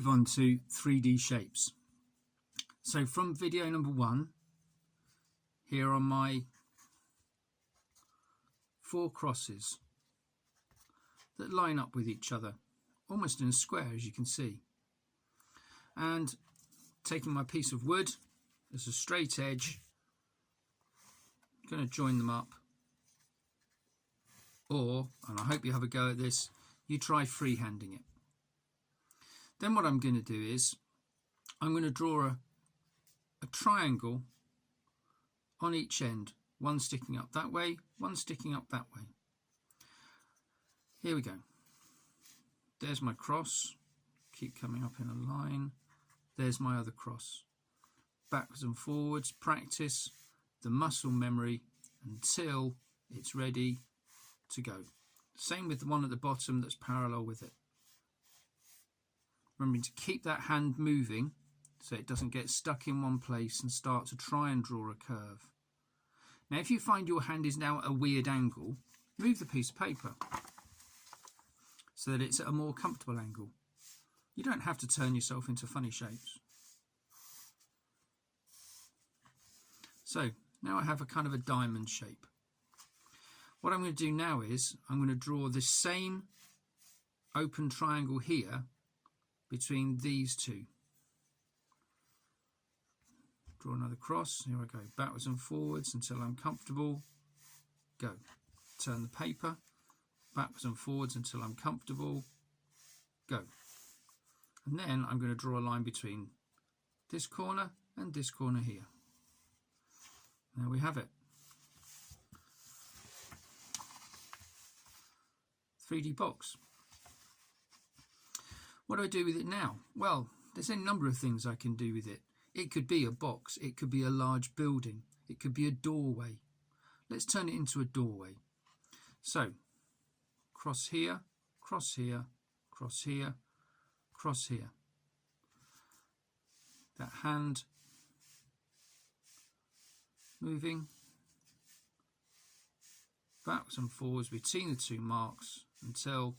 move on to 3D shapes. So from video number 1, here are my 4 crosses that line up with each other, almost in a square, as you can see. And taking my piece of wood as a straight edge, I'm going to join them up. Or, and I hope you have a go at this, you try freehanding it. Then what I'm going to do is, I'm going to draw a triangle on each end, one sticking up that way, one sticking up that way. Here we go. There's my cross, keep coming up in a line. There's my other cross. Backwards and forwards, practice the muscle memory until it's ready to go. Same with the one at the bottom that's parallel with it. Remembering to keep that hand moving so it doesn't get stuck in one place and start to try and draw a curve. Now if you find your hand is now at a weird angle, move the piece of paper so that it's at a more comfortable angle. You don't have to turn yourself into funny shapes. So now I have a kind of a diamond shape. What I'm going to do now is I'm going to draw the same open triangle here between these two. Draw another cross. Here I go, backwards and forwards until I'm comfortable. Go. Turn the paper, backwards and forwards until I'm comfortable. Go. And then I'm going to draw a line between this corner and this corner here. There we have it. 3D box. What do I do with it now? Well, there's a number of things I can do with it. It could be a box, it could be a large building, it could be a doorway. Let's turn it into a doorway. So, cross here, cross here, cross here, cross here. That hand moving backwards and forwards between the two marks until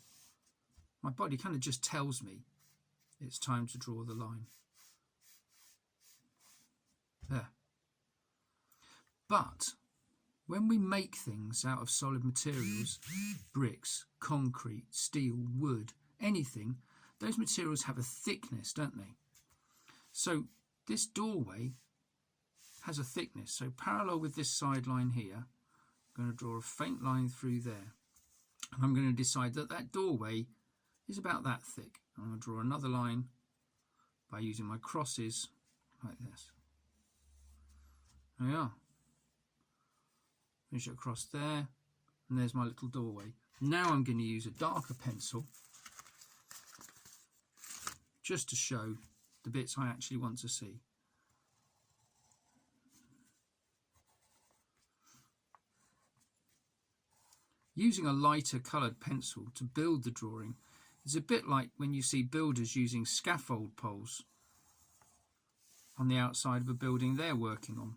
my body kind of just tells me it's time to draw the line. There. But when we make things out of solid materials, bricks, concrete, steel, wood, anything, those materials have a thickness, don't they? So this doorway has a thickness. So parallel with this side line here, I'm going to draw a faint line through there. And I'm going to decide that that doorway is about that thick. I'm going to draw another line by using my crosses like this. There we are. Finish it across there, and there's my little doorway. Now I'm going to use a darker pencil just to show the bits I actually want to see. Using a lighter coloured pencil to build the drawing is a bit like when you see builders using scaffold poles on the outside of a building they're working on,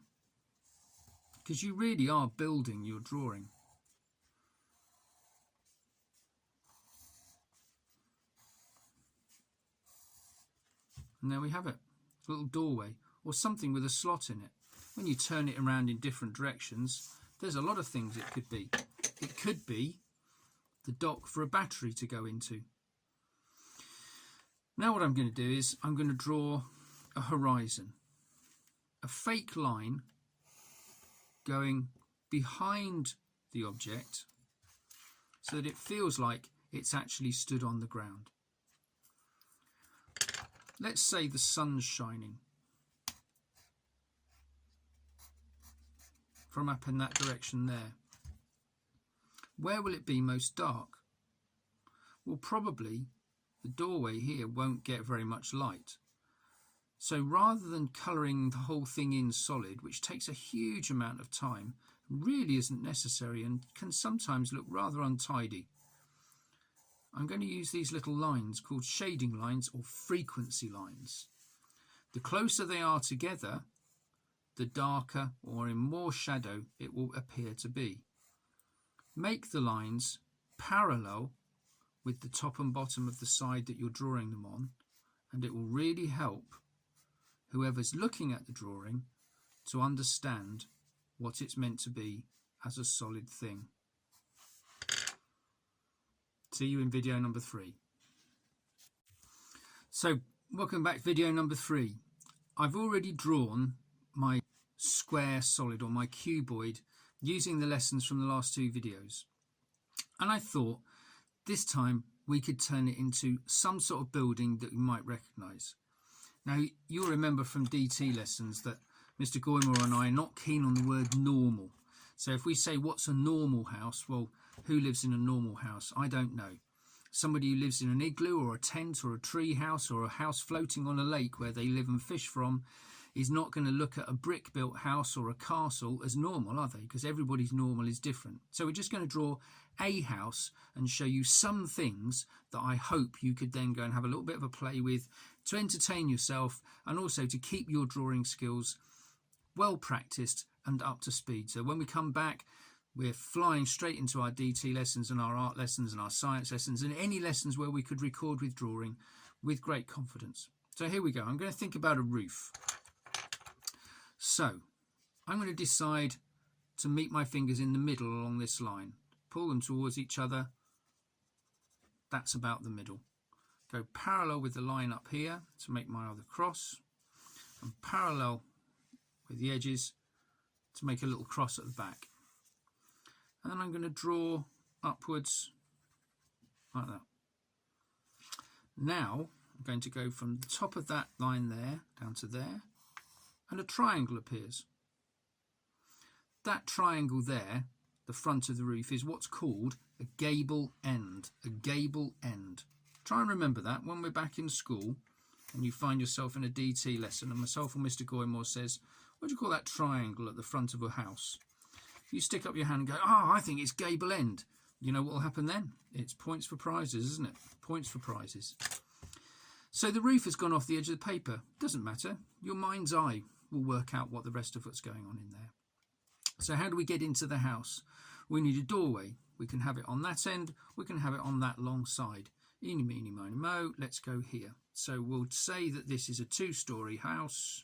because you really are building your drawing. And there we have it, a little doorway or something with a slot in it. When you turn it around in different directions, there's a lot of things it could be. It could be the dock for a battery to go into. Now what I'm going to do is I'm going to draw a horizon, a fake line going behind the object so that it feels like it's actually stood on the ground. Let's say the sun's shining from up in that direction there. Where will it be most dark? Well, probably the doorway here won't get very much light. So rather than colouring the whole thing in solid, which takes a huge amount of time, really isn't necessary and can sometimes look rather untidy, I'm going to use these little lines called shading lines or frequency lines. The closer they are together, the darker or in more shadow it will appear to be. Make the lines parallel with the top and bottom of the side that you're drawing them on, and it will really help whoever's looking at the drawing to understand what it's meant to be as a solid thing. See you in video number 3. So welcome back to video number 3. I've already drawn my square solid, or my cuboid, using the lessons from the last 2 videos. And I thought this time we could turn it into some sort of building that you might recognise. Now, you'll remember from DT lessons that Mr. Goymore and I are not keen on the word normal. So if we say, what's a normal house? Well, who lives in a normal house? I don't know. Somebody who lives in an igloo or a tent or a tree house or a house floating on a lake where they live and fish from is not going to look at a brick-built house or a castle as normal, are they? Because everybody's normal is different. So we're just going to draw a house and show you some things that I hope you could then go and have a little bit of a play with to entertain yourself, and also to keep your drawing skills well practiced and up to speed. So when we come back, we're flying straight into our DT lessons and our art lessons and our science lessons and any lessons where we could record with drawing with great confidence. So here we go. I'm going to think about a roof. So I'm going to decide to meet my fingers in the middle along this line. Pull them towards each other. That's about the middle. Go parallel with the line up here to make my other cross, and parallel with the edges to make a little cross at the back. And then I'm going to draw upwards like that. Now I'm going to go from the top of that line there down to there, and a triangle appears. That triangle there, the front of the roof, is what's called a gable end. A gable end. Try and remember that when we're back in school and you find yourself in a DT lesson and myself or Mr. Goymore says, what do you call that triangle at the front of a house? You stick up your hand and go, I think it's gable end. You know what will happen then? It's points for prizes, isn't it? Points for prizes. So the roof has gone off the edge of the paper. Doesn't matter. Your mind's eye will work out what the rest of what's going on in there. So how do we get into the house? We need a doorway. We can have it on that end. We can have it on that long side. Eeny, meeny, miny, mo. Let's go here. So we'll say that this is a 2-storey house.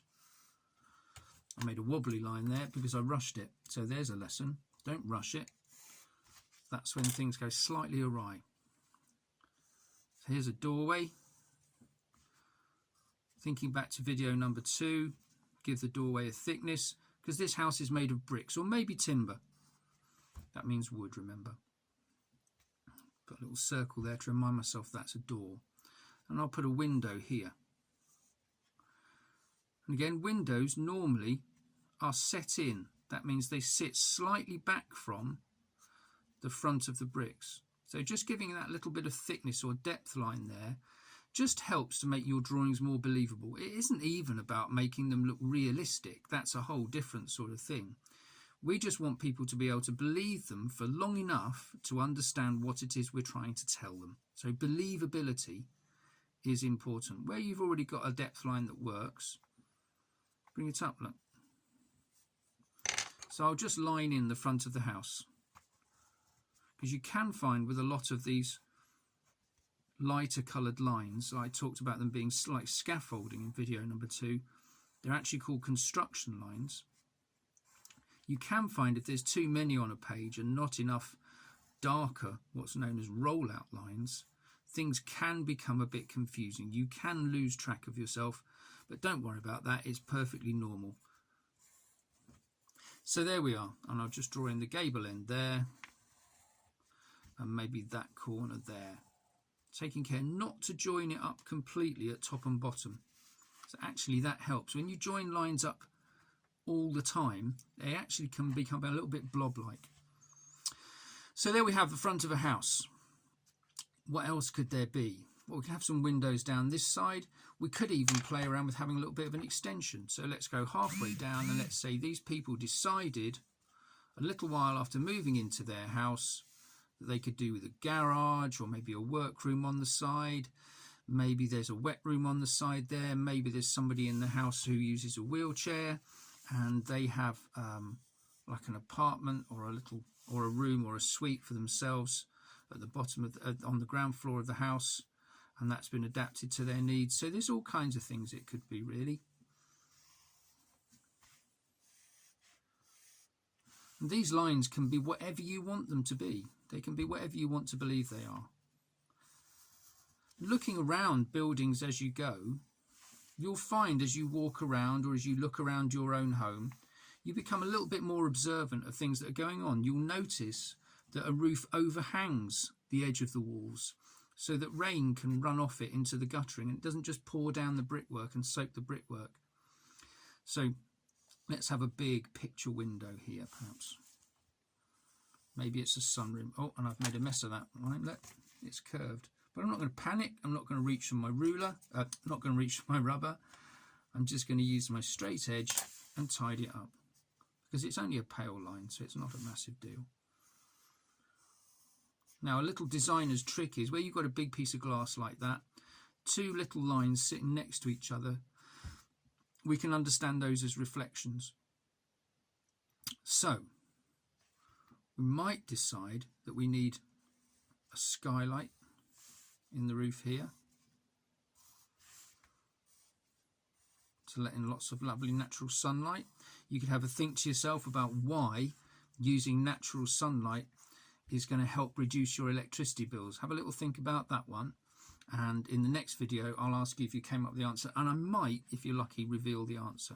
I made a wobbly line there because I rushed it. So there's a lesson. Don't rush it. That's when things go slightly awry. So here's a doorway. Thinking back to video number 2, give the doorway a thickness, because this house is made of bricks or maybe timber. That means wood, remember. Put a little circle there to remind myself that's a door. And I'll put a window here. And again, windows normally are set in. That means they sit slightly back from the front of the bricks. So just giving that little bit of thickness or depth line there just helps to make your drawings more believable. It isn't even about making them look realistic. That's a whole different sort of thing. We just want people to be able to believe them for long enough to understand what it is we're trying to tell them. So believability is important. Where you've already got a depth line that works, bring it up, look. So I'll just line in the front of the house, because you can find with a lot of these lighter coloured lines, I talked about them being like scaffolding in video number 2, they're actually called construction lines. You can find if there's too many on a page and not enough darker, what's known as rollout lines, things can become a bit confusing. You can lose track of yourself, but don't worry about that. It's perfectly normal. So there we are, and I'll just draw in the gable end there, and maybe that corner there. Taking care not to join it up completely at top and bottom. So actually that helps. When you join lines up all the time, they actually can become a little bit blob-like. So there we have the front of a house. What else could there be? Well, we can have some windows down this side. We could even play around with having a little bit of an extension. So let's go halfway down, and let's say these people decided a little while after moving into their house that they could do with a garage or maybe a workroom on the side. Maybe there's a wet room on the side there. Maybe there's somebody in the house who uses a wheelchair, and they have like an apartment or a room or a suite for themselves at the bottom of on the ground floor of the house. and that's been adapted to their needs. So there's all kinds of things it could be, really. And these lines can be whatever you want them to be. They can be whatever you want to believe they are. Looking around buildings as you go, you'll find as you walk around or as you look around your own home, you become a little bit more observant of things that are going on. You'll notice that a roof overhangs the edge of the walls so that rain can run off it into the guttering and it doesn't just pour down the brickwork and soak the brickwork. So let's have a big picture window here, perhaps. Maybe it's a sunroom. Oh, and I've made a mess of that. Right, look, it's curved. But I'm not going to panic. I'm not going to reach for my ruler. Not going to reach for my rubber. I'm just going to use my straight edge and tidy it up. Because it's only a pale line, so it's not a massive deal. Now, a little designer's trick is where you've got a big piece of glass like that, two little lines sitting next to each other, we can understand those as reflections. So, we might decide that we need a skylight in the roof here to let in lots of lovely natural sunlight. You could have a think to yourself about why using natural sunlight is going to help reduce your electricity bills. Have a little think about that one, and in the next video I'll ask you if you came up with the answer, and I might, if you're lucky, reveal the answer.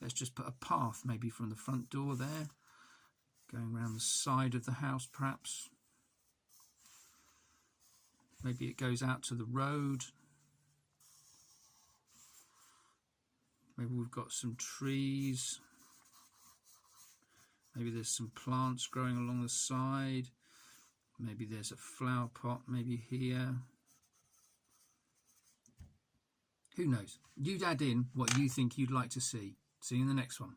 Let's just put a path maybe from the front door there, going around the side of the house perhaps. Maybe it goes out to the road. Maybe we've got some trees. Maybe there's some plants growing along the side. Maybe there's a flower pot, maybe here. Who knows? You'd add in what you think you'd like to see. See you in the next one.